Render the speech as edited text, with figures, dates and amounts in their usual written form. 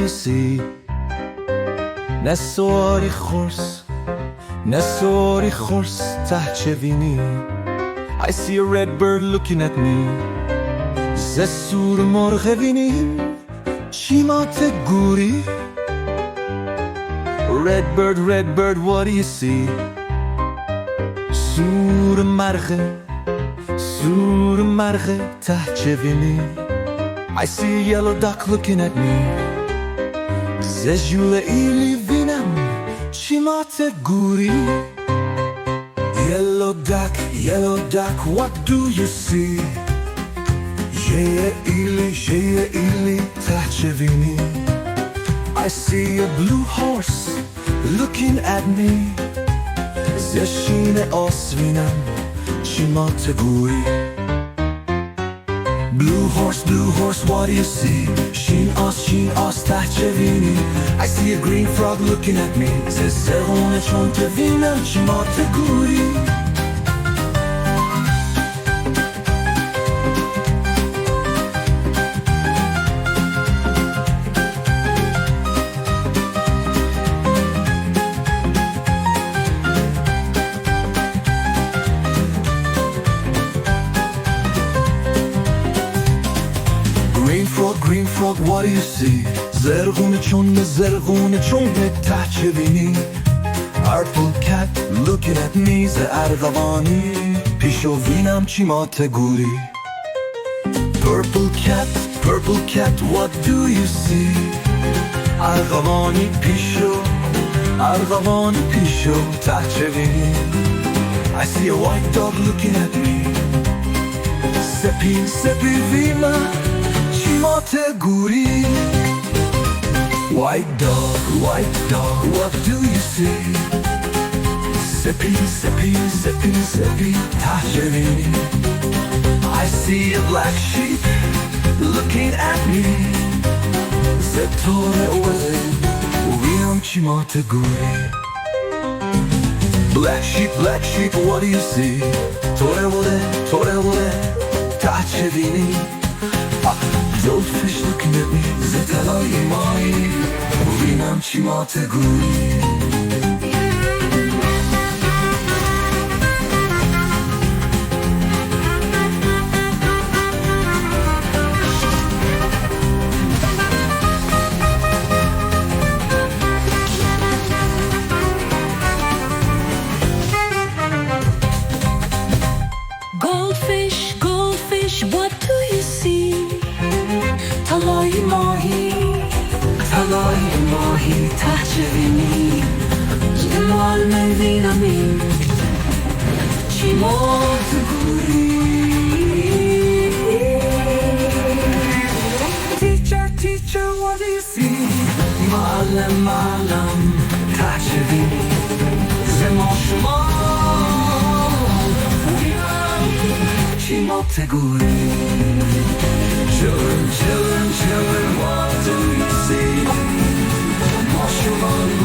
you see نسواری خورس ته چه بینی I see a red bird looking at me ز سور مرغ بینی چی مات گوری Red bird, what do you see سور مرغ ته چه بینی I see a yellow duck looking at me ز ژوله ایلی بینم چی مات گوری Yellow duck, what do you see ژه ایلی ته چه بینی I see a blue horse looking at me ز شین آسمینم چی مات گوری Blue horse, what do you see شین آس ته چه بینی I see a green frog looking at me ز زرغون چون ته بینم چی مات گوری Green frog, what do you see زرغون چون ته چه بینی Purple cat looking at me ز ارغوانی پیشو بینم چی مات گوری Purple cat, what do you see ارغوانی پیشو ته چه بینی I see a white dog looking at me سپی بینم مات گوری White dog, what do you see سپی ته چه بینی I see a black sheep looking at me ز توره بینم چی مات گوری Black sheep, what do you see توره ته چه بینی Goldfish looking at me ز طلای ماهی بینم چی مات گوری Goldfish, what do you see طلای ماهی ته چه بینی جمال میبینمی چی مات گوری Teacher, what do you see معلم ته چه بینی ز ماشومانو چی مات گوری Children, what do you see ماشومانو